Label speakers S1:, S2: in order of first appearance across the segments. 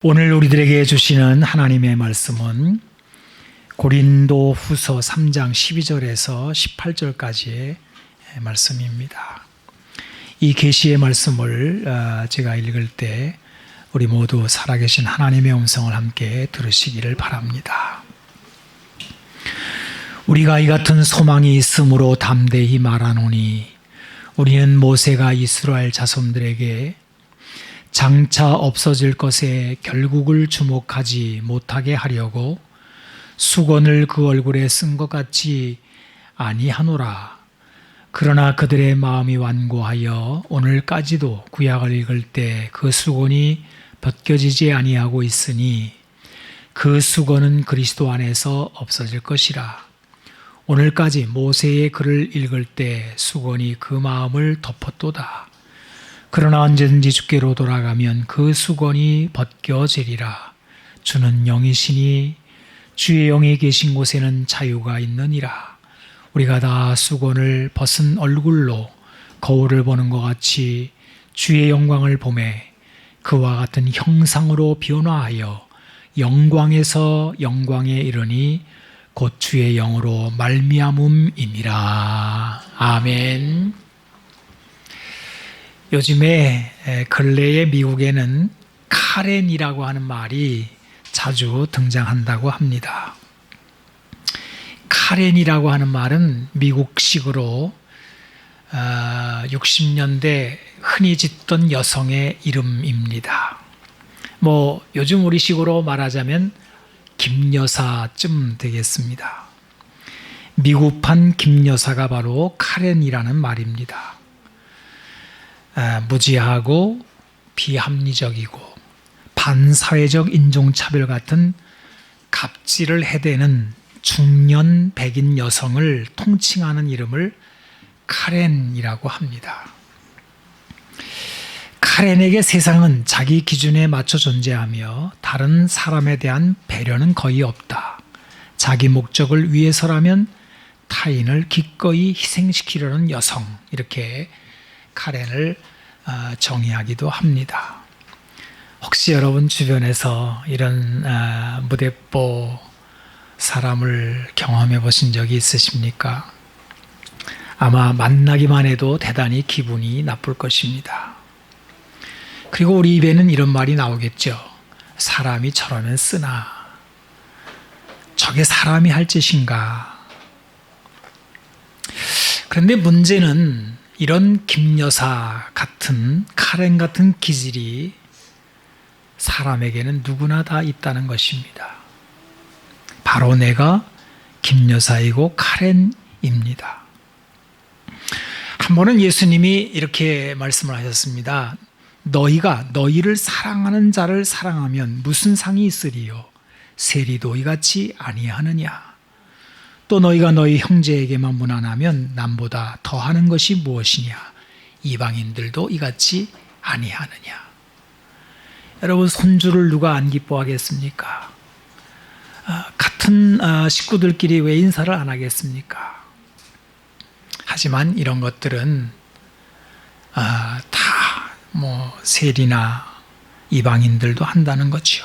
S1: 오늘 우리들에게 주시는 하나님의 말씀은 고린도 후서 3장 12절에서 18절까지의 말씀입니다. 이 계시의 말씀을 제가 읽을 때 우리 모두 살아계신 하나님의 음성을 함께 들으시기를 바랍니다. 우리가 이 같은 소망이 있으므로 담대히 말하노니 우리는 모세가 이스라엘 자손들에게 장차 없어질 것에 결국을 주목하지 못하게 하려고 수건을 그 얼굴에 쓴 것 같이 아니하노라. 그러나 그들의 마음이 완고하여 오늘까지도 구약을 읽을 때 그 수건이 벗겨지지 아니하고 있으니 그 수건은 그리스도 안에서 없어질 것이라. 오늘까지 모세의 글을 읽을 때 수건이 그 마음을 덮었도다. 그러나 언제든지 주께로 돌아가면 그 수건이 벗겨지리라. 주는 영이시니 주의 영이 계신 곳에는 자유가 있느니라. 우리가 다 수건을 벗은 얼굴로 거울을 보는 것 같이 주의 영광을 보매 그와 같은 형상으로 변화하여 영광에서 영광에 이르니 곧 주의 영으로 말미암음이니라. 아멘. 요즘에 근래에 미국에는 카렌이라고 하는 말이 자주 등장한다고 합니다. 카렌이라고 하는 말은 미국식으로 60년대 흔히 짓던 여성의 이름입니다. 요즘 우리식으로 말하자면 김여사쯤 되겠습니다. 미국판 김여사가 바로 카렌이라는 말입니다. 무지하고 비합리적이고 반사회적 인종차별 같은 갑질을 해대는 중년 백인 여성을 통칭하는 이름을 카렌이라고 합니다. 카렌에게 세상은 자기 기준에 맞춰 존재하며 다른 사람에 대한 배려는 거의 없다. 자기 목적을 위해서라면 타인을 기꺼이 희생시키려는 여성, 이렇게 카렌을 정의하기도 합니다. 혹시 여러분 주변에서 이런 무대뽀 사람을 경험해 보신 적이 있으십니까? 아마 만나기만 해도 대단히 기분이 나쁠 것입니다. 그리고 우리 입에는 이런 말이 나오겠죠. 사람이 저러면 쓰나. 저게 사람이 할 짓인가. 그런데 문제는 이런 김여사 같은 카렌 같은 기질이 사람에게는 누구나 다 있다는 것입니다. 바로 내가 김여사이고 카렌입니다. 한 번은 예수님이 이렇게 말씀을 하셨습니다. 너희가 너희를 사랑하는 자를 사랑하면 무슨 상이 있으리요? 세리도 이같이 아니하느냐? 또 너희가 너희 형제에게만 무난하면 남보다 더하는 것이 무엇이냐? 이방인들도 이같이 아니하느냐? 여러분, 손주를 누가 안 기뻐하겠습니까? 같은 식구들끼리 왜 인사를 안 하겠습니까? 하지만 이런 것들은 다 세리나 이방인들도 한다는 거죠.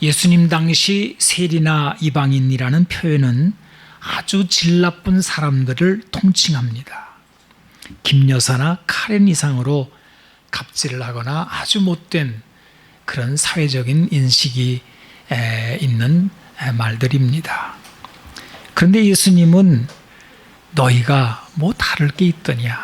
S1: 예수님 당시 세리나 이방인이라는 표현은 아주 질 나쁜 사람들을 통칭합니다. 김여사나 카렌 이상으로 갑질을 하거나 아주 못된 그런 사회적인 인식이 있는 말들입니다. 그런데 예수님은 너희가 뭐 다를 게 있더냐.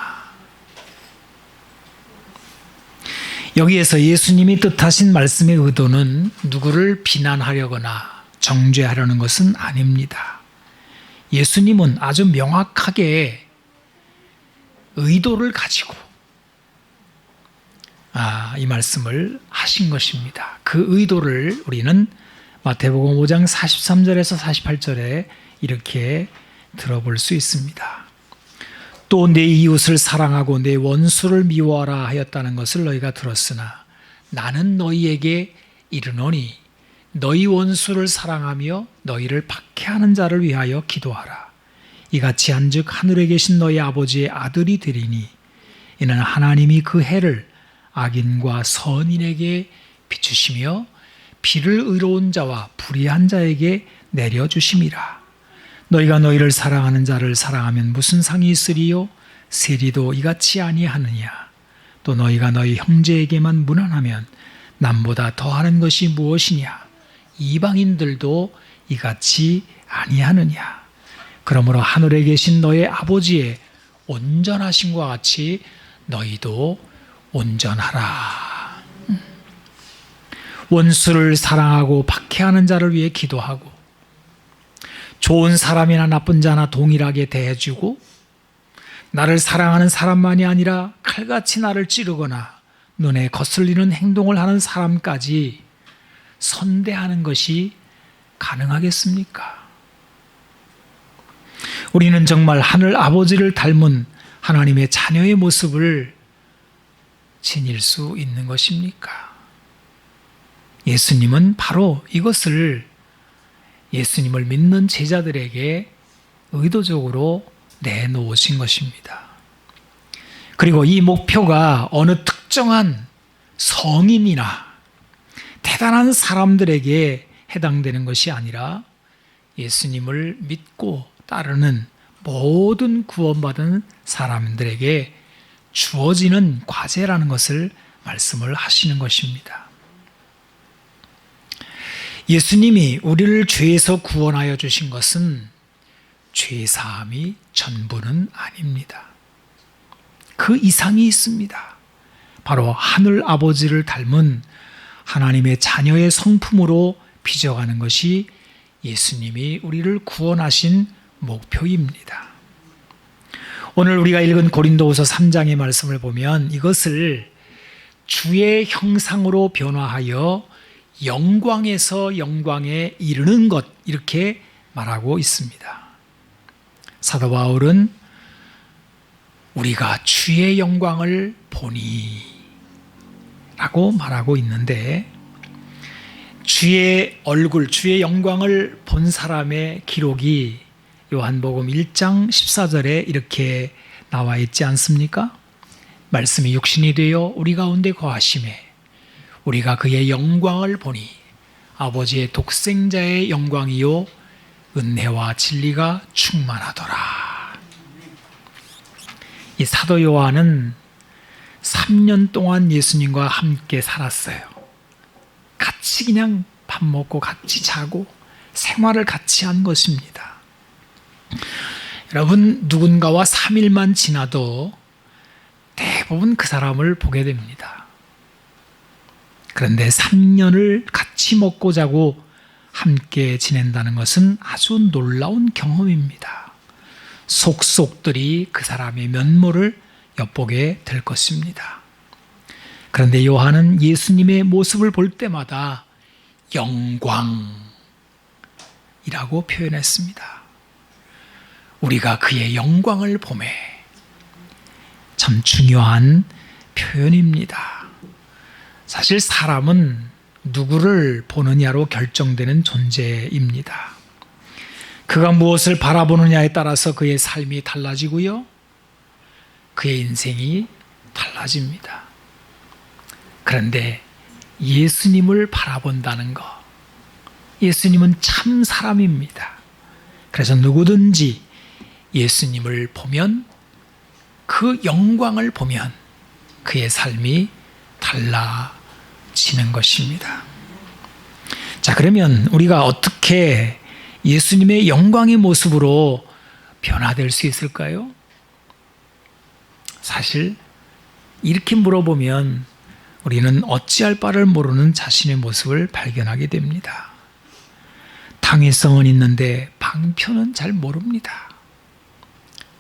S1: 여기에서 예수님이 뜻하신 말씀의 의도는 누구를 비난하려거나 정죄하려는 것은 아닙니다. 예수님은 아주 명확하게 의도를 가지고 이 말씀을 하신 것입니다. 그 의도를 우리는 마태복음 5장 43절에서 48절에 이렇게 들어볼 수 있습니다. 또 내 이웃을 사랑하고 내 원수를 미워하라 하였다는 것을 너희가 들었으나 나는 너희에게 이르노니 너희 원수를 사랑하며 너희를 박해하는 자를 위하여 기도하라. 이같이 한즉 하늘에 계신 너희 아버지의 아들이 되리니 이는 하나님이 그 해를 악인과 선인에게 비추시며 비를 의로운 자와 불의한 자에게 내려주심이라. 너희가 너희를 사랑하는 자를 사랑하면 무슨 상이 있으리요? 세리도 이같이 아니하느냐? 또 너희가 너희 형제에게만 무난하면 남보다 더하는 것이 무엇이냐? 이방인들도 이같이 아니하느냐? 그러므로 하늘에 계신 너의 아버지의 온전하심과 같이 너희도 온전하라. 원수를 사랑하고 박해하는 자를 위해 기도하고 좋은 사람이나 나쁜 자나 동일하게 대해주고 나를 사랑하는 사람만이 아니라 칼같이 나를 찌르거나 눈에 거슬리는 행동을 하는 사람까지 선대하는 것이 가능하겠습니까? 우리는 정말 하늘 아버지를 닮은 하나님의 자녀의 모습을 지닐 수 있는 것입니까? 예수님은 바로 이것을 예수님을 믿는 제자들에게 의도적으로 내놓으신 것입니다. 그리고 이 목표가 어느 특정한 성인이나 대단한 사람들에게 해당되는 것이 아니라 예수님을 믿고 따르는 모든 구원받은 사람들에게 주어지는 과제라는 것을 말씀을 하시는 것입니다. 예수님이 우리를 죄에서 구원하여 주신 것은 죄사함이 전부는 아닙니다. 그 이상이 있습니다. 바로 하늘 아버지를 닮은 하나님의 자녀의 성품으로 빚어가는 것이 예수님이 우리를 구원하신 목표입니다. 오늘 우리가 읽은 고린도후서 3장의 말씀을 보면 이것을 주의 형상으로 변화하여 영광에서 영광에 이르는 것, 이렇게 말하고 있습니다. 사도 바울은 우리가 주의 영광을 보니 라고 말하고 있는데, 주의 얼굴, 주의 영광을 본 사람의 기록이 요한복음 1장 14절에 이렇게 나와 있지 않습니까? 말씀이 육신이 되어 우리 가운데 거하심에 우리가 그의 영광을 보니 아버지의 독생자의 영광이요 은혜와 진리가 충만하더라. 이 사도 요한은 3년 동안 예수님과 함께 살았어요. 같이 그냥 밥 먹고 같이 자고 생활을 같이 한 것입니다. 여러분, 누군가와 3일만 지나도 대부분 그 사람을 보게 됩니다. 그런데 3년을 같이 먹고 자고 함께 지낸다는 것은 아주 놀라운 경험입니다. 속속들이 그 사람의 면모를 엿보게 될 것입니다. 그런데 요한은 예수님의 모습을 볼 때마다 영광이라고 표현했습니다. 우리가 그의 영광을 보매, 참 중요한 표현입니다. 사실 사람은 누구를 보느냐로 결정되는 존재입니다. 그가 무엇을 바라보느냐에 따라서 그의 삶이 달라지고요, 그의 인생이 달라집니다. 그런데 예수님을 바라본다는 것, 예수님은 참 사람입니다. 그래서 누구든지 예수님을 보면, 그 영광을 보면 그의 삶이 달라지는 것입니다. 자, 그러면 우리가 어떻게 예수님의 영광의 모습으로 변화될 수 있을까요? 사실 이렇게 물어보면 우리는 어찌할 바를 모르는 자신의 모습을 발견하게 됩니다. 당위성은 있는데 방편은 잘 모릅니다.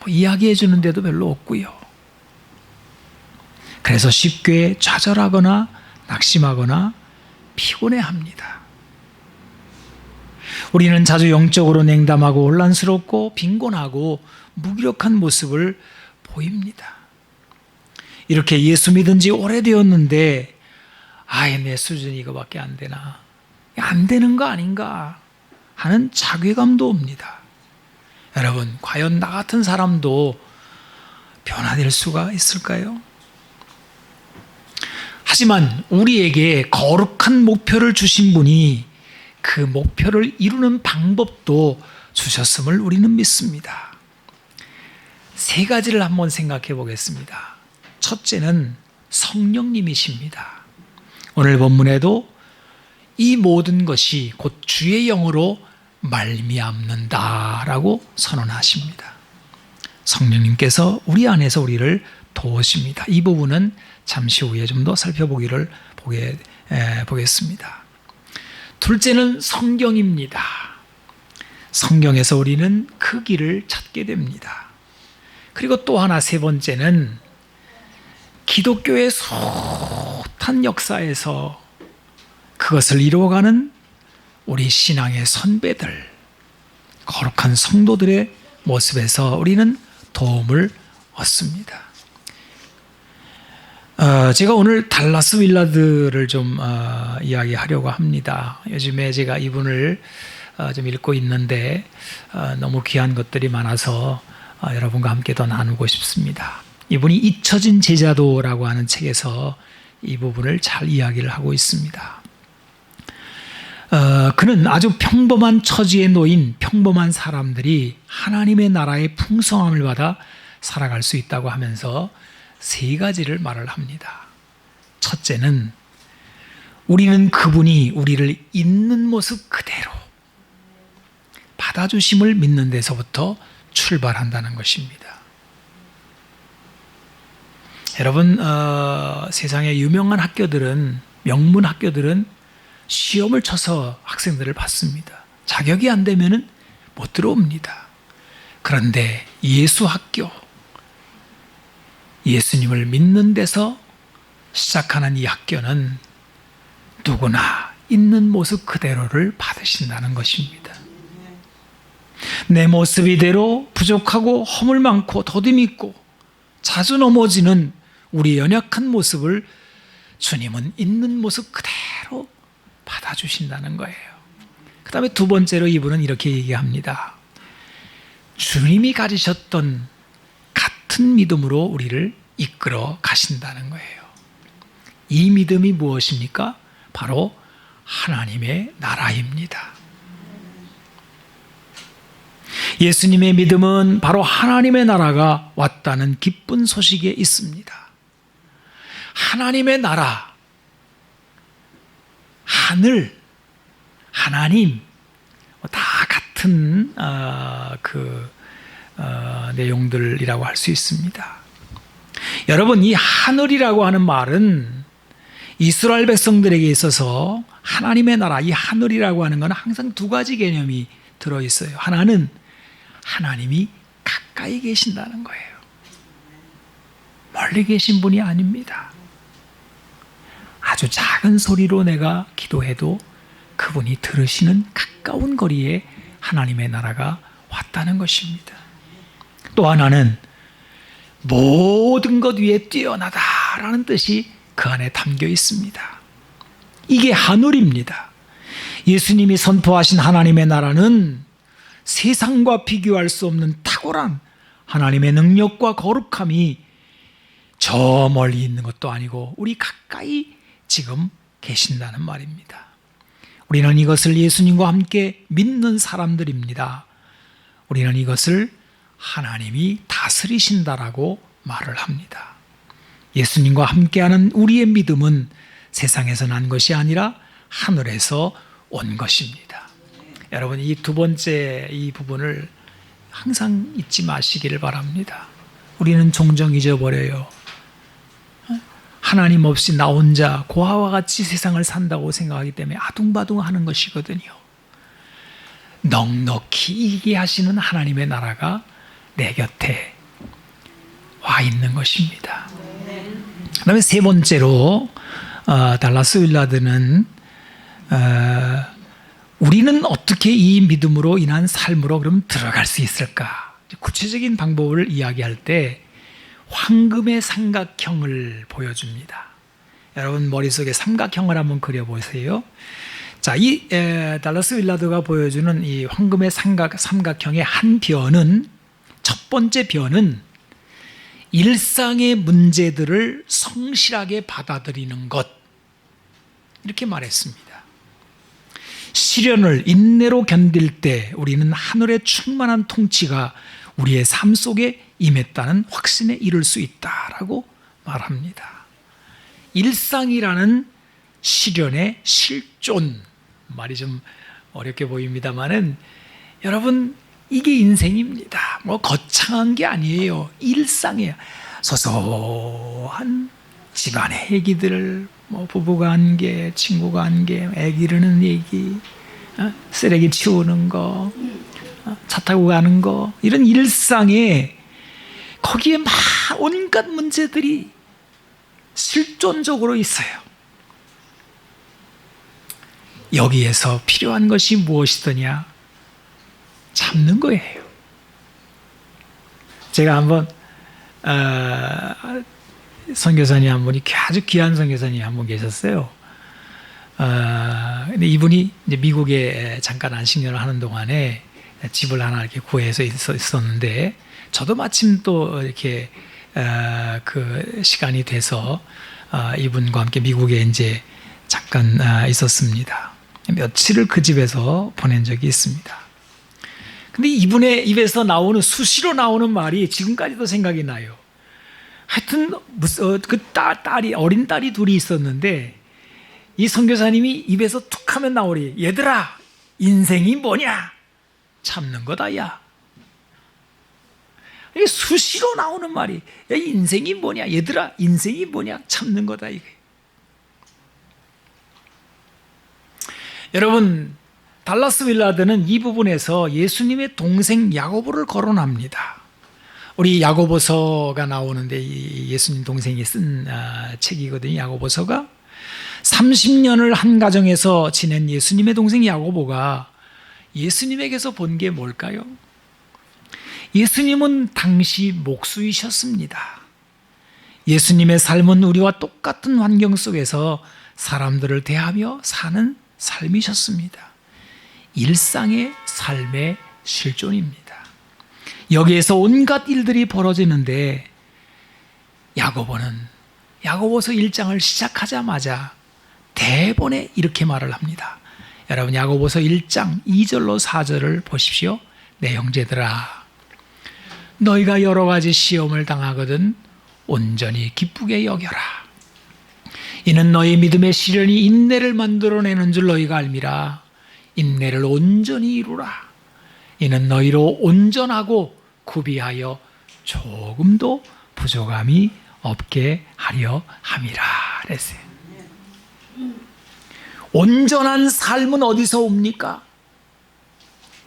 S1: 이야기해 주는 데도 별로 없고요. 그래서 쉽게 좌절하거나 낙심하거나 피곤해합니다. 우리는 자주 영적으로 냉담하고 혼란스럽고 빈곤하고 무기력한 모습을 보입니다. 이렇게 예수 믿은 지 오래되었는데 내 수준이 이거밖에 안 되나, 안 되는 거 아닌가 하는 자괴감도 옵니다. 여러분, 과연 나 같은 사람도 변화될 수가 있을까요? 하지만 우리에게 거룩한 목표를 주신 분이 그 목표를 이루는 방법도 주셨음을 우리는 믿습니다. 세 가지를 한번 생각해 보겠습니다. 첫째는 성령님이십니다. 오늘 본문에도 이 모든 것이 곧 주의 영으로 말미암는다라고 선언하십니다. 성령님께서 우리 안에서 우리를 도우십니다. 이 부분은 잠시 후에 좀 더 살펴보기를 보겠습니다. 둘째는 성경입니다. 성경에서 우리는 그 길을 찾게 됩니다. 그리고 또 하나 세 번째는 기독교의 숱한 역사에서 그것을 이루어가는 우리 신앙의 선배들, 거룩한 성도들의 모습에서 우리는 도움을 얻습니다. 제가 오늘 달라스 윌라드를 좀 이야기하려고 합니다. 요즘에 제가 이분을 좀 읽고 있는데 너무 귀한 것들이 많아서 여러분과 함께 더 나누고 싶습니다. 이분이 잊혀진 제자도라고 하는 책에서 이 부분을 잘 이야기를 하고 있습니다. 그는 아주 평범한 처지에 놓인 평범한 사람들이 하나님의 나라의 풍성함을 받아 살아갈 수 있다고 하면서 세 가지를 말을 합니다. 첫째는 우리는 그분이 우리를 있는 모습 그대로 받아주심을 믿는 데서부터 출발한다는 것입니다. 여러분, 세상의 유명한 학교들은, 명문 학교들은 시험을 쳐서 학생들을 받습니다. 자격이 안 되면 못 들어옵니다. 그런데 예수 학교, 예수님을 믿는 데서 시작하는 이 학교는 누구나 있는 모습 그대로를 받으신다는 것입니다. 내 모습 이대로 부족하고 허물 많고 더듬 있고 자주 넘어지는 우리의 연약한 모습을 주님은 있는 모습 그대로 받아주신다는 거예요. 그 다음에 두 번째로 이분은 이렇게 얘기합니다. 주님이 가지셨던 같은 믿음으로 우리를 이끌어 가신다는 거예요. 이 믿음이 무엇입니까? 바로 하나님의 나라입니다. 예수님의 믿음은 바로 하나님의 나라가 왔다는 기쁜 소식에 있습니다. 하나님의 나라, 하늘, 하나님 다 같은 내용들이라고 할 수 있습니다. 여러분, 이 하늘이라고 하는 말은 이스라엘 백성들에게 있어서 하나님의 나라, 이 하늘이라고 하는 것은 항상 두 가지 개념이 들어있어요. 하나는 하나님이 가까이 계신다는 거예요. 멀리 계신 분이 아닙니다. 아주 작은 소리로 내가 기도해도 그분이 들으시는 가까운 거리에 하나님의 나라가 왔다는 것입니다. 또 하나는 모든 것 위에 뛰어나다라는 뜻이 그 안에 담겨 있습니다. 이게 하늘입니다. 예수님이 선포하신 하나님의 나라는 세상과 비교할 수 없는 탁월한 하나님의 능력과 거룩함이 저 멀리 있는 것도 아니고 우리 가까이 지금 계신다는 말입니다. 우리는 이것을 예수님과 함께 믿는 사람들입니다. 우리는 이것을 하나님이 다스리신다라고 말을 합니다. 예수님과 함께하는 우리의 믿음은 세상에서 난 것이 아니라 하늘에서 온 것입니다. 여러분, 이 두 번째 이 부분을 항상 잊지 마시기를 바랍니다. 우리는 종종 잊어버려요. 하나님 없이 나 혼자 고아와 같이 세상을 산다고 생각하기 때문에 아둥바둥하는 것이거든요. 넉넉히 이기게 하시는 하나님의 나라가 내 곁에 와 있는 것입니다. 그 다음에 세 번째로 달라스 윌라드는 우리는 어떻게 이 믿음으로 인한 삶으로 그럼 들어갈 수 있을까? 구체적인 방법을 이야기할 때 황금의 삼각형을 보여줍니다. 여러분 머릿속에 삼각형을 한번 그려보세요. 자, 이 달라스 윌라드가 보여주는 이 황금의 삼각형의 한 변은, 첫 번째 변은 일상의 문제들을 성실하게 받아들이는 것, 이렇게 말했습니다. 시련을 인내로 견딜 때 우리는 하늘의 충만한 통치가 우리의 삶 속에 임했다는 확신에 이를 수 있다라고 말합니다. 일상이라는 시련의 실존, 말이 좀 어렵게 보입니다만은 여러분, 이게 인생입니다. 뭐 거창한 게 아니에요. 일상이에요. 소소한 집안의 얘기들, 뭐 부부관계, 친구관계, 애 기르는 얘기, 쓰레기 치우는 거, 차 타고 가는 거, 이런 일상에 거기에 막 온갖 문제들이 실존적으로 있어요. 여기에서 필요한 것이 무엇이더냐? 참는 거예요. 제가 한번 선교사님 한 분이, 아주 귀한 선교사님 한 분 계셨어요. 근데 이분이 이제 미국에 잠깐 안식년을 하는 동안에 집을 하나 이렇게 구해서 있었는데, 저도 마침 또 이렇게 그 시간이 돼서 이분과 함께 미국에 이제 잠깐 있었습니다. 며칠을 그 집에서 보낸 적이 있습니다. 근데 이분의 입에서 수시로 나오는 말이 지금까지도 생각이 나요. 하여튼 그 어린 딸이 둘이 있었는데, 이 선교사님이 입에서 툭 하면 나오리, 얘들아, 인생이 뭐냐? 참는 거다, 야. 이게 수시로 나오는 말이, 야, 인생이 뭐냐? 얘들아, 인생이 뭐냐? 참는 거다, 이게. 여러분, 달라스 윌라드는 이 부분에서 예수님의 동생 야고보를 거론합니다. 우리 야고보서가 나오는데, 예수님 동생이 쓴 책이거든요. 야고보서가 30년을 한 가정에서 지낸 예수님의 동생 야고보가 예수님에게서 본 게 뭘까요? 예수님은 당시 목수이셨습니다. 예수님의 삶은 우리와 똑같은 환경 속에서 사람들을 대하며 사는 삶이셨습니다. 일상의 삶의 실존입니다. 여기에서 온갖 일들이 벌어지는데, 야고보는 야고보서 1장을 시작하자마자 대본에 이렇게 말을 합니다. 여러분, 야고보서 1장 2절로 4절을 보십시오. 내 형제들아, 너희가 여러 가지 시험을 당하거든 온전히 기쁘게 여겨라. 이는 너희 믿음의 시련이 인내를 만들어내는 줄 너희가 알미라. 인내를 온전히 이루라. 이는 너희로 온전하고 구비하여 조금도 부족함이 없게 하려 함이라. 그랬어요. 온전한 삶은 어디서 옵니까?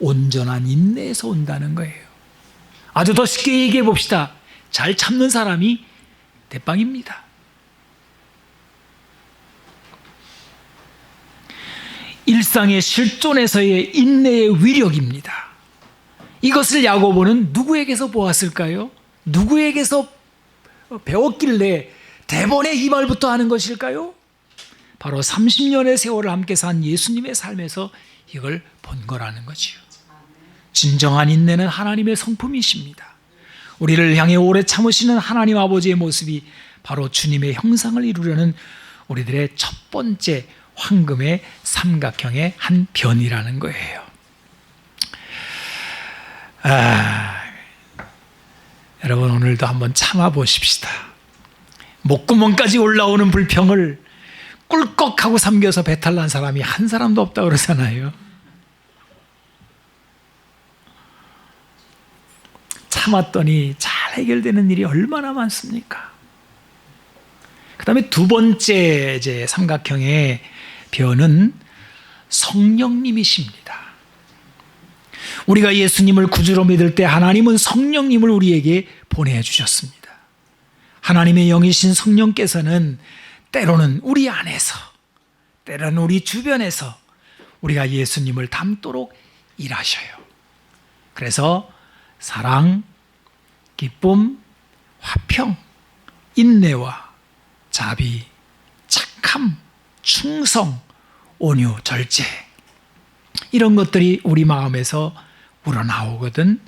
S1: 온전한 인내에서 온다는 거예요. 아주 더 쉽게 얘기해 봅시다. 잘 참는 사람이 대빵입니다. 일상의 실존에서의 인내의 위력입니다. 이것을 야고보는 누구에게서 보았을까요? 누구에게서 배웠길래 대본에 이 말부터 하는 것일까요? 바로 30년의 세월을 함께 산 예수님의 삶에서 이걸 본 거라는 거지요. 진정한 인내는 하나님의 성품이십니다. 우리를 향해 오래 참으시는 하나님 아버지의 모습이 바로 주님의 형상을 이루려는 우리들의 첫 번째 황금의 삼각형의 한 변이라는 거예요. 여러분, 오늘도 한번 참아보십시다. 목구멍까지 올라오는 불평을 꿀꺽하고 삼겨서 배탈 난 사람이 한 사람도 없다고 그러잖아요. 참았더니 잘 해결되는 일이 얼마나 많습니까? 그 다음에 두 번째 이제 삼각형의 변은 성령님이십니다. 우리가 예수님을 구주로 믿을 때 하나님은 성령님을 우리에게 보내주셨습니다. 하나님의 영이신 성령께서는 때로는 우리 안에서, 때로는 우리 주변에서 우리가 예수님을 닮도록 일하셔요. 그래서 사랑, 기쁨, 화평, 인내와 자비, 착함, 충성, 온유, 절제, 이런 것들이 우리 마음에서 우러나오거든.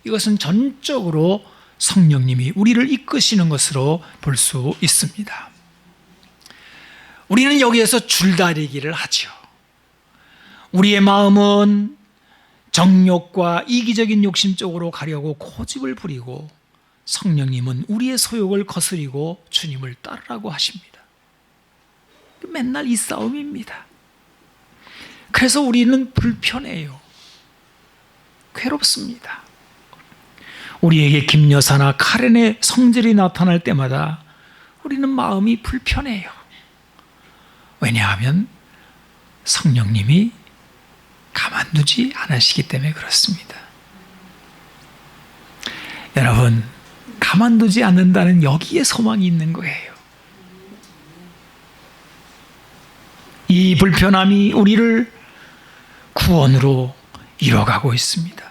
S1: 이것은 전적으로 성령님이 우리를 이끄시는 것으로 볼 수 있습니다. 우리는 여기에서 줄다리기를 하죠. 우리의 마음은 정욕과 이기적인 욕심 쪽으로 가려고 고집을 부리고, 성령님은 우리의 소욕을 거스리고 주님을 따르라고 하십니다. 맨날 이 싸움입니다. 그래서 우리는 불편해요. 괴롭습니다. 우리에게 김여사나 카렌의 성질이 나타날 때마다 우리는 마음이 불편해요. 왜냐하면 성령님이 가만두지 않으시기 때문에 그렇습니다. 여러분, 가만두지 않는다는 여기에 소망이 있는 거예요. 이 불편함이 우리를 구원으로 이뤄가고 있습니다.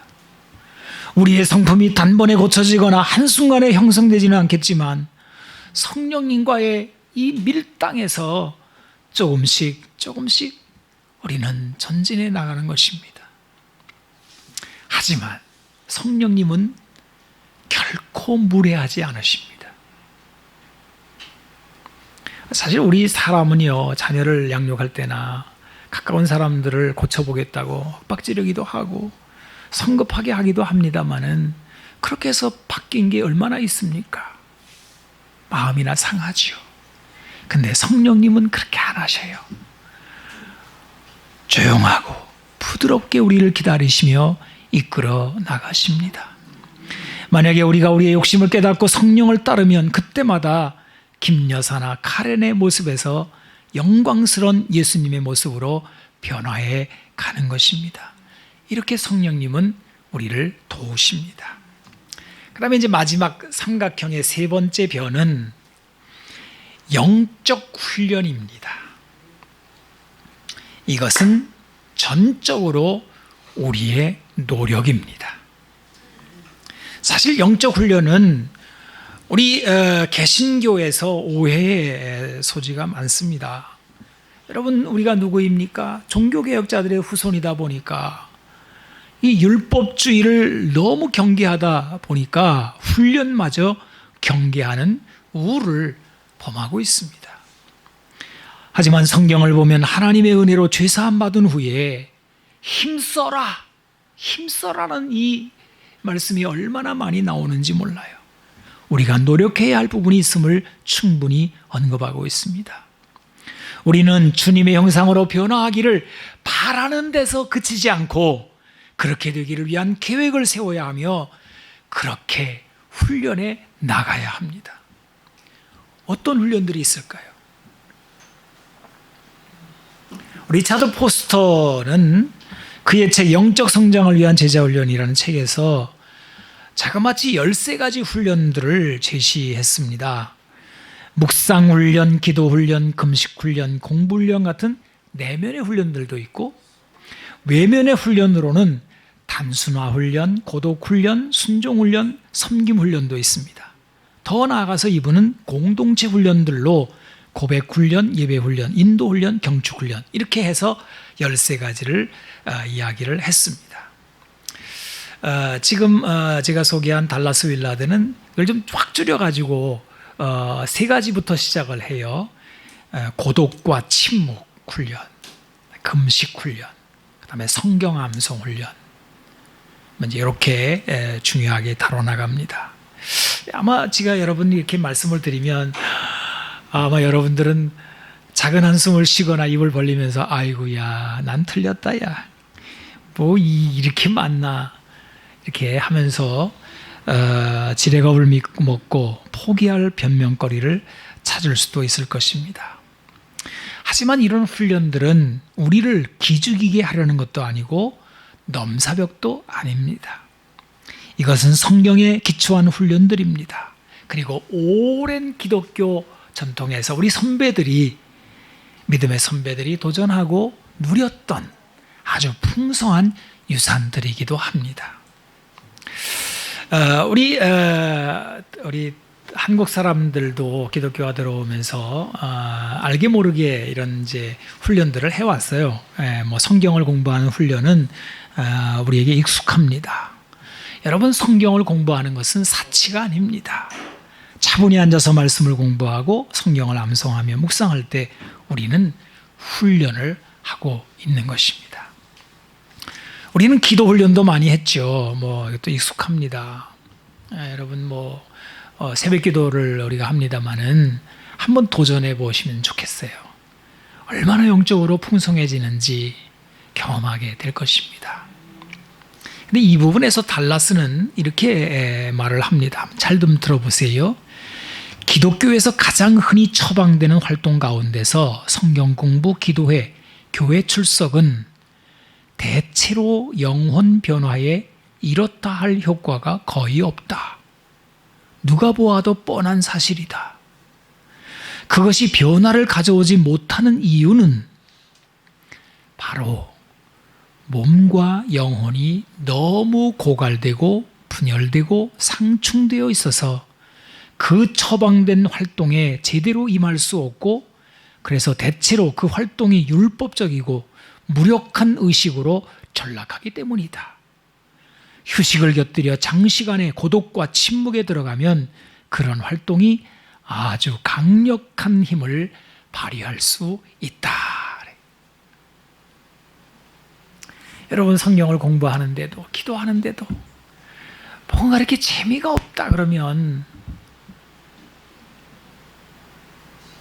S1: 우리의 성품이 단번에 고쳐지거나 한순간에 형성되지는 않겠지만 성령님과의 이 밀당에서 조금씩 우리는 전진해 나가는 것입니다. 하지만 성령님은 결코 무례하지 않으십니다. 사실 우리 사람은요, 자녀를 양육할 때나 가까운 사람들을 고쳐보겠다고 윽박지르기도 하고 성급하게 하기도 합니다마는 그렇게 해서 바뀐 게 얼마나 있습니까? 마음이나 상하지요. 근데 성령님은 그렇게 안 하셔요. 조용하고 부드럽게 우리를 기다리시며 이끌어 나가십니다. 만약에 우리가 우리의 욕심을 깨닫고 성령을 따르면 그때마다 김여사나 카렌의 모습에서 영광스러운 예수님의 모습으로 변화해 가는 것입니다. 이렇게 성령님은 우리를 도우십니다. 그 다음에 이제 마지막 삼각형의 세 번째 변은 영적 훈련입니다. 이것은 전적으로 우리의 노력입니다. 사실 영적 훈련은 우리 개신교에서 오해의 소지가 많습니다. 여러분, 우리가 누구입니까? 종교개혁자들의 후손이다 보니까 이 율법주의를 너무 경계하다 보니까 훈련마저 경계하는 우를 범하고 있습니다. 하지만 성경을 보면 하나님의 은혜로 죄사함 받은 후에 힘써라는 이 말씀이 얼마나 많이 나오는지 몰라요. 우리가 노력해야 할 부분이 있음을 충분히 언급하고 있습니다. 우리는 주님의 형상으로 변화하기를 바라는 데서 그치지 않고 그렇게 되기를 위한 계획을 세워야 하며 그렇게 훈련해 나가야 합니다. 어떤 훈련들이 있을까요? 리차드 포스터는 그의 책 영적 성장을 위한 제자훈련이라는 책에서 자그마치 13가지 훈련들을 제시했습니다. 묵상훈련, 기도훈련, 금식훈련, 공부훈련 같은 내면의 훈련들도 있고 외면의 훈련으로는 단순화훈련, 고독훈련, 순종훈련, 섬김훈련도 있습니다. 더 나아가서 이분은 공동체 훈련들로 고백훈련, 예배훈련, 인도훈련, 경축훈련 이렇게 해서 13가지를 이야기를 했습니다. 지금 제가 소개한 달라스 윌라드는 이걸 좀 확 줄여가지고 3가지부터 시작을 해요. 고독과 침묵 훈련, 금식 훈련, 그 다음에 성경 암송 훈련. 이제 이렇게 중요하게 다뤄나갑니다. 아마 제가 여러분이 이렇게 말씀을 드리면 아마 여러분들은 작은 한숨을 쉬거나 입을 벌리면서 아이고야 난 틀렸다 야 뭐 이렇게 많나 이렇게 하면서 지레겁을 먹고 포기할 변명거리를 찾을 수도 있을 것입니다. 하지만 이런 훈련들은 우리를 기죽이게 하려는 것도 아니고 넘사벽도 아닙니다. 이것은 성경에 기초한 훈련들입니다. 그리고 오랜 기독교 전통에서 우리 선배들이 믿음의 선배들이 도전하고 누렸던 아주 풍성한 유산들이기도 합니다. 우리 한국 사람들도 기독교가 들어오면서 알게 모르게 이런 이제 훈련들을 해왔어요. 뭐 성경을 공부하는 훈련은 우리에게 익숙합니다. 여러분, 성경을 공부하는 것은 사치가 아닙니다. 차분히 앉아서 말씀을 공부하고 성경을 암송하며 묵상할 때 우리는 훈련을 하고 있는 것입니다. 우리는 기도 훈련도 많이 했죠. 이것도 익숙합니다. 여러분 새벽 기도를 우리가 합니다만은 한번 도전해 보시면 좋겠어요. 얼마나 영적으로 풍성해지는지 경험하게 될 것입니다. 근데 이 부분에서 달라스는 이렇게 말을 합니다. 잘 좀 들어보세요. 기독교에서 가장 흔히 처방되는 활동 가운데서 성경 공부, 기도회, 교회 출석은 대체로 영혼 변화에 이렇다 할 효과가 거의 없다. 누가 보아도 뻔한 사실이다. 그것이 변화를 가져오지 못하는 이유는 바로 몸과 영혼이 너무 고갈되고 분열되고 상충되어 있어서 그 처방된 활동에 제대로 임할 수 없고, 그래서 대체로 그 활동이 율법적이고 무력한 의식으로 전락하기 때문이다. 휴식을 곁들여 장시간의 고독과 침묵에 들어가면 그런 활동이 아주 강력한 힘을 발휘할 수 있다. 여러분, 성경을 공부하는데도 기도하는데도 뭔가 이렇게 재미가 없다 그러면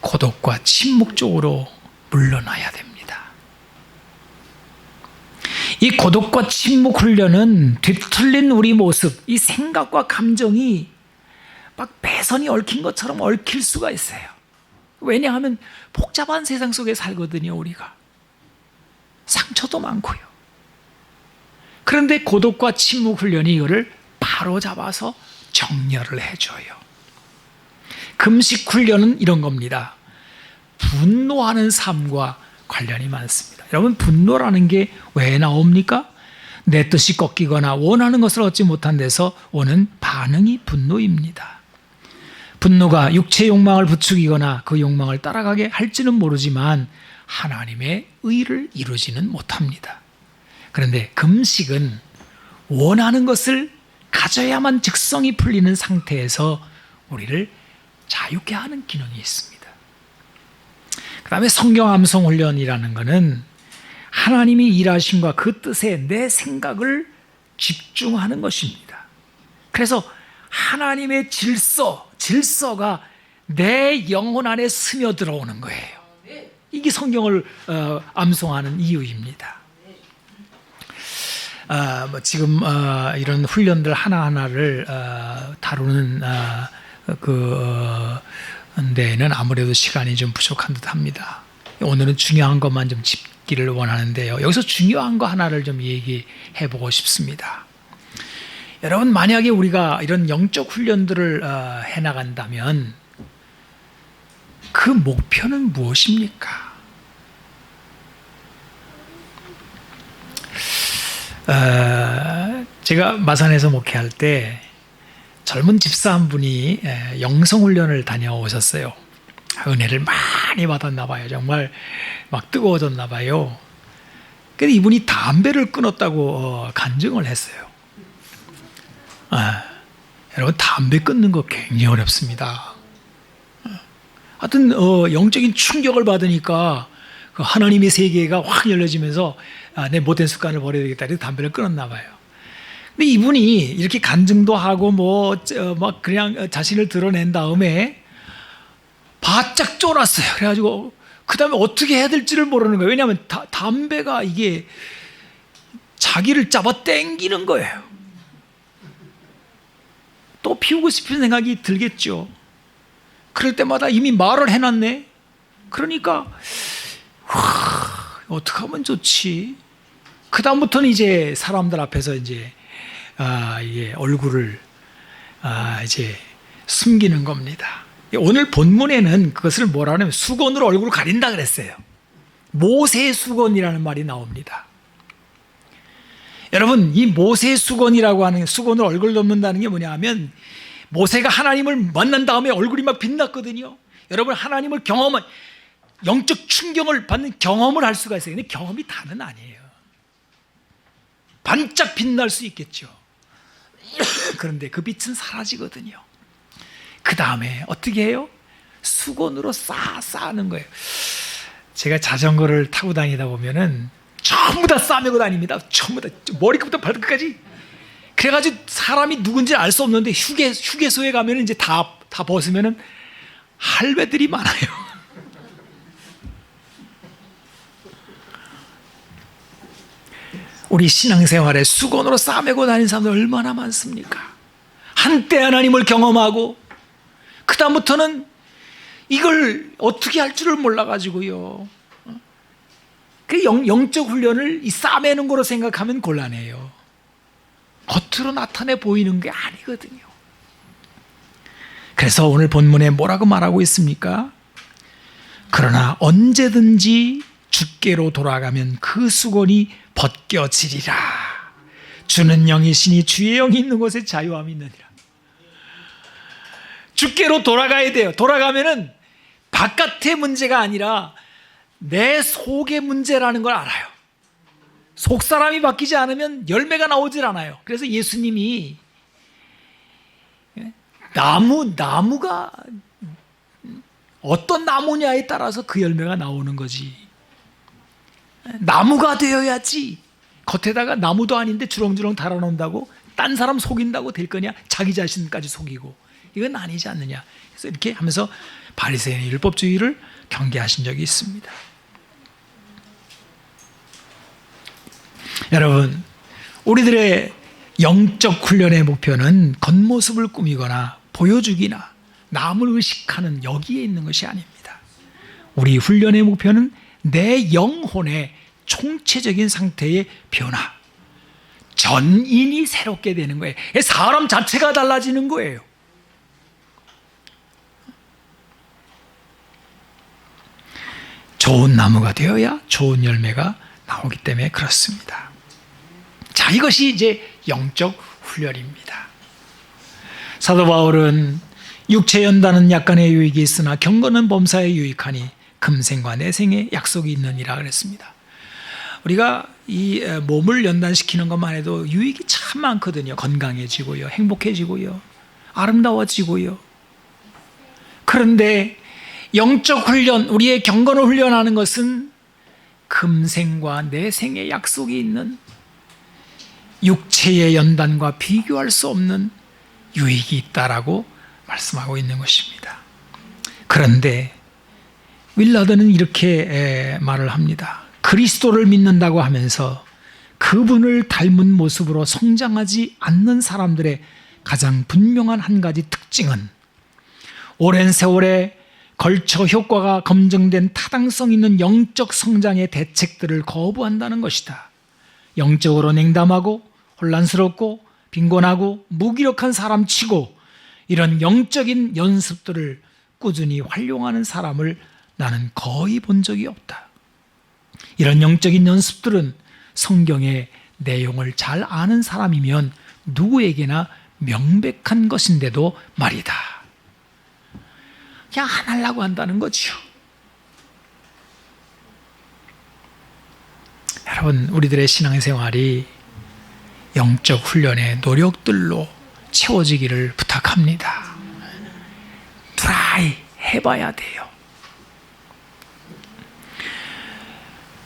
S1: 고독과 침묵 쪽으로 물러나야 됩니다. 이 고독과 침묵 훈련은 뒤틀린 우리 모습, 이 생각과 감정이 막 배선이 얽힌 것처럼 얽힐 수가 있어요. 왜냐하면 복잡한 세상 속에 살거든요, 우리가. 상처도 많고요. 그런데 고독과 침묵 훈련이 이거를 바로 잡아서 정렬을 해줘요. 금식 훈련은 이런 겁니다. 분노하는 삶과 관련이 많습니다. 여러분, 분노라는 게 왜 나옵니까? 내 뜻이 꺾이거나 원하는 것을 얻지 못한 데서 오는 반응이 분노입니다. 분노가 육체 욕망을 부추기거나 그 욕망을 따라가게 할지는 모르지만 하나님의 의를 이루지는 못합니다. 그런데 금식은 원하는 것을 가져야만 즉성이 풀리는 상태에서 우리를 자유케 하는 기능이 있습니다. 그 다음에 성경 암송 훈련이라는 것은 하나님이 일하심과 그 뜻에 내 생각을 집중하는 것입니다. 그래서 하나님의 질서가 내 영혼 안에 스며들어오는 거예요. 이게 성경을 암송하는 이유입니다. 지금 이런 훈련들 하나하나를 다루는 데에는 아무래도 시간이 좀 부족한 듯합니다. 오늘은 중요한 것만 좀 짚기를 원하는데요. 여기서 중요한 거 하나를 좀 얘기해 보고 싶습니다. 여러분, 만약에 우리가 이런 영적 훈련들을 해나간다면 그 목표는 무엇입니까? 제가 마산에서 목회할 때 젊은 집사 한 분이 영성훈련을 다녀오셨어요. 은혜를 많이 받았나 봐요. 정말 막 뜨거워졌나 봐요. 근데 이분이 담배를 끊었다고 간증을 했어요. 여러분, 담배 끊는 거 굉장히 어렵습니다. 하여튼 영적인 충격을 받으니까 그 하나님의 세계가 확 열려지면서 내 못된 습관을 버려야 되겠다. 그래서 담배를 끊었나 봐요. 근데 이분이 이렇게 간증도 하고 막 그냥 자신을 드러낸 다음에 바짝 쫄았어요. 그래가지고 그 다음에 어떻게 해야 될지를 모르는 거예요. 왜냐하면 담배가 이게 자기를 잡아 당기는 거예요. 또 피우고 싶은 생각이 들겠죠. 그럴 때마다 이미 말을 해놨네. 그러니까 어떻게 하면 좋지? 그 다음부터는 이제 사람들 앞에서 이제 이게 얼굴을 이제 숨기는 겁니다. 오늘 본문에는 그것을 뭐라 하냐면 수건으로 얼굴을 가린다 그랬어요. 모세 수건이라는 말이 나옵니다. 여러분, 이 모세 수건이라고 하는, 수건으로 얼굴 덮는다는 게 뭐냐 하면 모세가 하나님을 만난 다음에 얼굴이 막 빛났거든요. 여러분, 하나님을 경험한, 영적 충격을 받는 경험을 할 수가 있어요. 근데 경험이 다는 아니에요. 반짝 빛날 수 있겠죠. 그런데 그 빛은 사라지거든요. 그 다음에 어떻게 해요? 수건으로 쌓는 거예요. 제가 자전거를 타고 다니다 보면은 전부 다 싸매고 다닙니다. 전부 다 머리끝부터 발끝까지. 그래가지고 사람이 누군지 알 수 없는데 휴게소에 가면은 이제 다 벗으면은 할배들이 많아요. 우리 신앙생활에 수건으로 싸매고 다니는 사람들 얼마나 많습니까? 한때 하나님을 경험하고 그 다음부터는 이걸 어떻게 할 줄을 몰라가지고요. 그 영적 훈련을 이 싸매는 거로 생각하면 곤란해요. 겉으로 나타내 보이는 게 아니거든요. 그래서 오늘 본문에 뭐라고 말하고 있습니까? 그러나 언제든지 주께로 돌아가면 그 수건이 벗겨지리라. 주는 영이시니 주의 영이 있는 곳에 자유함이 있느니라. 주께로 돌아가야 돼요. 돌아가면은 바깥의 문제가 아니라 내 속의 문제라는 걸 알아요. 속 사람이 바뀌지 않으면 열매가 나오질 않아요. 그래서 예수님이 나무가 어떤 나무냐에 따라서 그 열매가 나오는 거지. 나무가 되어야지. 겉에다가 나무도 아닌데 주렁주렁 달아놓는다고 딴 사람 속인다고 될 거냐? 자기 자신까지 속이고. 이건 아니지 않느냐. 그래서 이렇게 하면서 바리새인의 율법주의를 경계하신 적이 있습니다. 여러분, 우리들의 영적 훈련의 목표는 겉모습을 꾸미거나 보여주기나 남을 의식하는 여기에 있는 것이 아닙니다. 우리 훈련의 목표는 내 영혼의 총체적인 상태의 변화, 전인이 새롭게 되는 거예요. 사람 자체가 달라지는 거예요. 좋은 나무가 되어야 좋은 열매가 나오기 때문에 그렇습니다. 자, 이것이 이제 영적 훈련입니다. 사도 바울은 육체 연단은 약간의 유익이 있으나 경건은 범사에 유익하니 금생과 내생에 약속이 있느니라 그랬습니다. 우리가 이 몸을 연단시키는 것만 해도 유익이 참 많거든요. 건강해지고요, 행복해지고요, 아름다워지고요. 그런데 영적 훈련, 우리의 경건을 훈련하는 것은 금생과 내생의 약속이 있는 육체의 연단과 비교할 수 없는 유익이 있다라고 말씀하고 있는 것입니다. 그런데 윌라드는 이렇게 말을 합니다. 그리스도를 믿는다고 하면서 그분을 닮은 모습으로 성장하지 않는 사람들의 가장 분명한 한 가지 특징은 오랜 세월에 걸쳐 효과가 검증된 타당성 있는 영적 성장의 대책들을 거부한다는 것이다. 영적으로 냉담하고 혼란스럽고 빈곤하고 무기력한 사람치고 이런 영적인 연습들을 꾸준히 활용하는 사람을 나는 거의 본 적이 없다. 이런 영적인 연습들은 성경의 내용을 잘 아는 사람이면 누구에게나 명백한 것인데도 말이다. 그냥 안 하려고 한다는 거죠. 여러분, 우리들의 신앙생활이 영적 훈련의 노력들로 채워지기를 부탁합니다. 트라이 해봐야 돼요.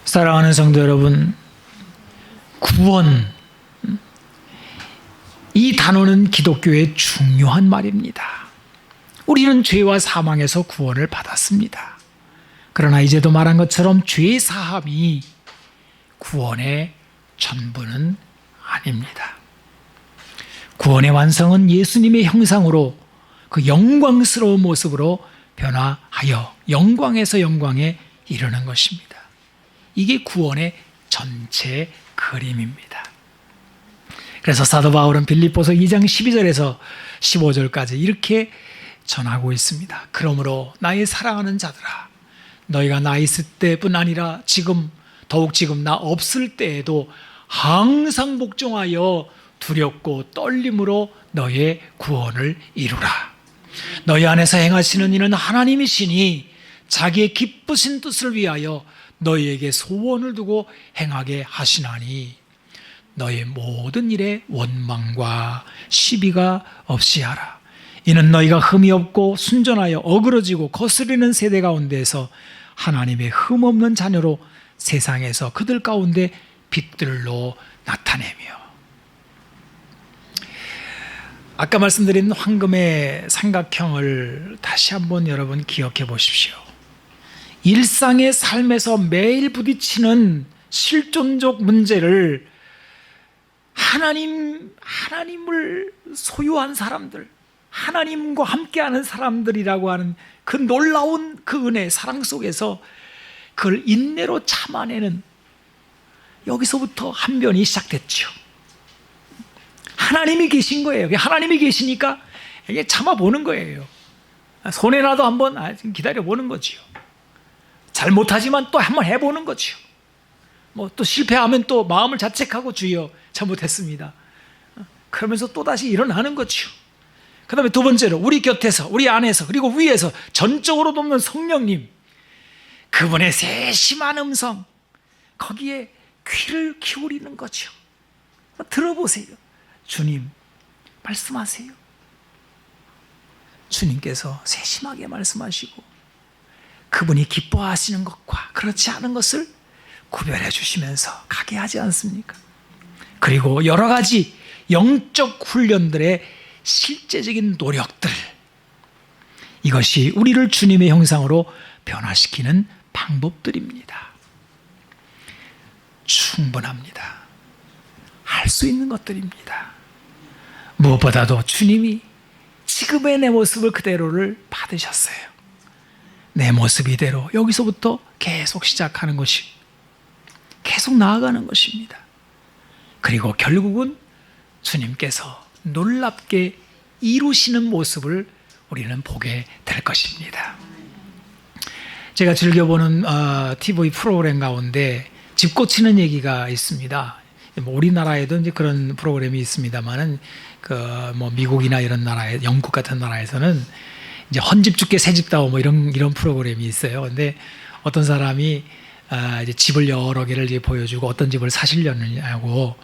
S1: 사랑하는 성도 여러분, 구원, 이 단어는 기독교의 중요한 말입니다. 우리는 죄와 사망에서 구원을 받았습니다. 그러나 이제도 말한 것처럼 죄 사함이 구원의 전부는 아닙니다. 구원의 완성은 예수님의 형상으로 그 영광스러운 모습으로 변화하여 영광에서 영광에 이르는 것입니다. 이게 구원의 전체 그림입니다. 그래서 사도 바울은 빌립보서 2장 12절에서 15절까지 이렇게 전하고 있습니다. 그러므로 나의 사랑하는 자들아, 너희가 나 있을 때뿐 아니라 더욱 지금 나 없을 때에도 항상 복종하여 두렵고 떨림으로 너의 구원을 이루라. 너희 안에서 행하시는 이는 하나님이시니 자기의 기쁘신 뜻을 위하여 너희에게 소원을 두고 행하게 하시나니 너의 모든 일에 원망과 시비가 없이 하라. 이는 너희가 흠이 없고 순전하여 어그러지고 거스르는 세대 가운데에서 하나님의 흠없는 자녀로 세상에서 그들 가운데 빛들로 나타내며. 아까 말씀드린 황금의 삼각형을 다시 한번 여러분 기억해 보십시오. 일상의 삶에서 매일 부딪히는 실존적 문제를 하나님을 소유한 사람들, 하나님과 함께하는 사람들이라고 하는 그 놀라운 그 은혜, 사랑 속에서 그걸 인내로 참아내는, 여기서부터 한변이 시작됐죠. 하나님이 계신 거예요. 하나님이 계시니까 이게 참아보는 거예요. 손해나도 한번 기다려보는 거지요. 잘못하지만 또 한번 해보는 거지요. 뭐 또 실패하면 또 마음을 자책하고 주여 잘못했습니다. 그러면서 또다시 일어나는 거지요. 그 다음에 두 번째로 우리 곁에서, 우리 안에서, 그리고 위에서 전적으로 돕는 성령님, 그분의 세심한 음성, 거기에 귀를 기울이는 거죠. 들어보세요. 주님 말씀하세요. 주님께서 세심하게 말씀하시고 그분이 기뻐하시는 것과 그렇지 않은 것을 구별해 주시면서 가게 하지 않습니까? 그리고 여러 가지 영적 훈련들의 실제적인 노력들, 이것이 우리를 주님의 형상으로 변화시키는 방법들입니다. 충분합니다. 할 수 있는 것들입니다. 무엇보다도 주님이 지금의 내 모습을 그대로를 받으셨어요. 내 모습 이대로 여기서부터 계속 시작하는 것이, 계속 나아가는 것입니다. 그리고 결국은 주님께서 놀랍게 이루시는 모습을 우리는 보게 될 것입니다. 제가 즐겨보는 TV 프로그램 가운데 집 고치는 얘기가 있습니다. 뭐 우리나라에도 이제 그런 프로그램이 있습니다만은 뭐 미국이나 이런 나라에, 영국 같은 나라에서는 이제 헌집 죽게 새집 다오 뭐 이런 프로그램이 있어요. 근데 어떤 사람이 이제 집을 여러 개를 이제 보여주고 어떤 집을 사시려느냐고.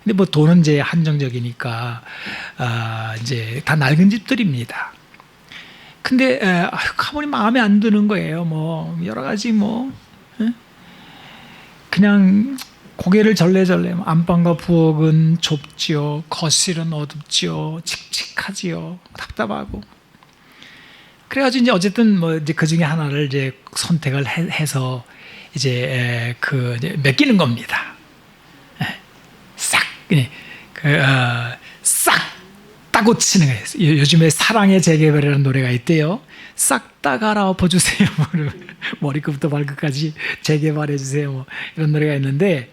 S1: 근데 뭐 돈은 이제 한정적이니까 이제 다 낡은 집들입니다. 근데 가보니 마음에 안 드는 거예요. 뭐 여러 가지 뭐 그냥 고개를 절레절레, 안방과 부엌은 좁지요, 거실은 어둡지요, 칙칙하지요, 답답하고. 그래가지고 이제 어쨌든 뭐 이제 그 중에 하나를 이제 선택을 해서 이제 이제 맡기는 겁니다. 싹 다 고치는 거예요. 요즘에 사랑의 재개발이라는 노래가 있대요. 싹 다 갈아엎어 주세요. 머리끝부터 발끝까지 재개발해 주세요. 뭐 이런 노래가 있는데,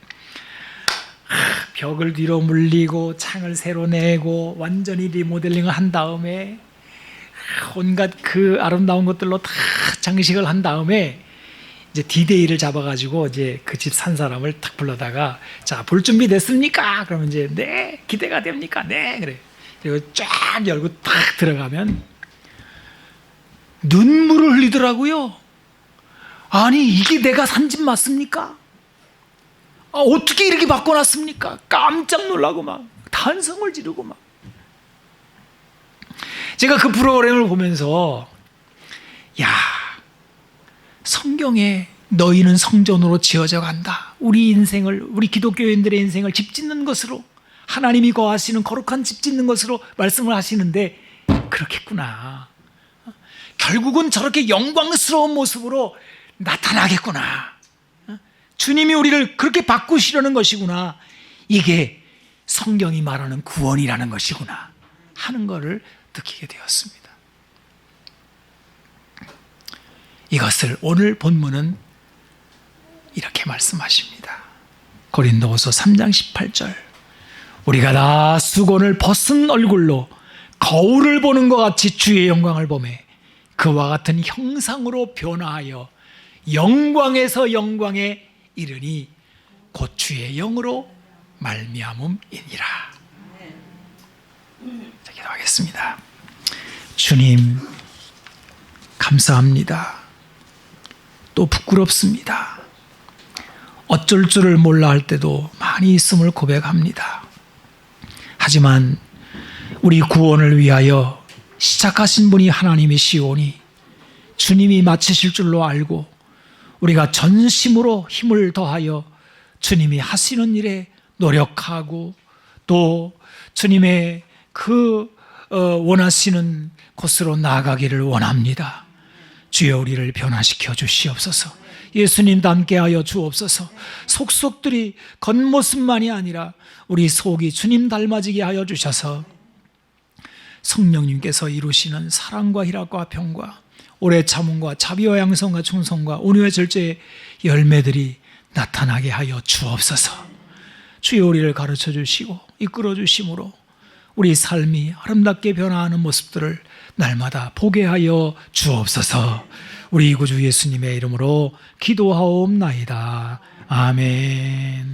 S1: 벽을 뒤로 물리고 창을 새로 내고 완전히 리모델링을 한 다음에 온갖 그 아름다운 것들로 다 장식을 한 다음에 이제 디데이를 잡아가지고 이제 그 집 산 사람을 탁 불러다가, 자, 볼 준비 됐습니까? 그러면 이제 네, 기대가 됩니까? 네, 그래. 그리고 쫙 열고 탁 들어가면 눈물을 흘리더라고요. 아니, 이게 내가 산 집 맞습니까? 어떻게 이렇게 바꿔놨습니까? 깜짝 놀라고 막 탄성을 지르고 막. 제가 그 프로그램을 보면서, 야, 성경에 너희는 성전으로 지어져 간다, 우리 인생을, 우리 기독교인들의 인생을 집 짓는 것으로, 하나님이 거하시는 거룩한 집 짓는 것으로 말씀을 하시는데 그렇겠구나. 결국은 저렇게 영광스러운 모습으로 나타나겠구나. 주님이 우리를 그렇게 바꾸시려는 것이구나. 이게 성경이 말하는 구원이라는 것이구나 하는 것을 느끼게 되었습니다. 이것을 오늘 본문은 이렇게 말씀하십니다. 고린도후서 3장 18절, 우리가 다 수건을 벗은 얼굴로 거울을 보는 것 같이 주의 영광을 보매 그와 같은 형상으로 변화하여 영광에서 영광에 이르니 곧 주의 영으로 말미암음이니라. 자, 기도하겠습니다. 주님, 감사합니다. 또 부끄럽습니다. 어쩔 줄을 몰라 할 때도 많이 있음을 고백합니다. 하지만 우리 구원을 위하여 시작하신 분이 하나님이시오니 주님이 마치실 줄로 알고 우리가 전심으로 힘을 더하여 주님이 하시는 일에 노력하고 또 주님의 원하시는 곳으로 나아가기를 원합니다. 주여 우리를 변화시켜 주시옵소서. 예수님 닮게 하여 주옵소서. 속속들이 겉모습만이 아니라 우리 속이 주님 닮아지게 하여 주셔서 성령님께서 이루시는 사랑과 희락과 평과 오래 참음과 자비와 양성과 충성과 온유와 절제의 열매들이 나타나게 하여 주옵소서. 주여 우리를 가르쳐 주시고 이끌어 주심으로 우리 삶이 아름답게 변화하는 모습들을 날마다 보게 하여 주옵소서. 우리 구주 예수님의 이름으로 기도하옵나이다. 아멘.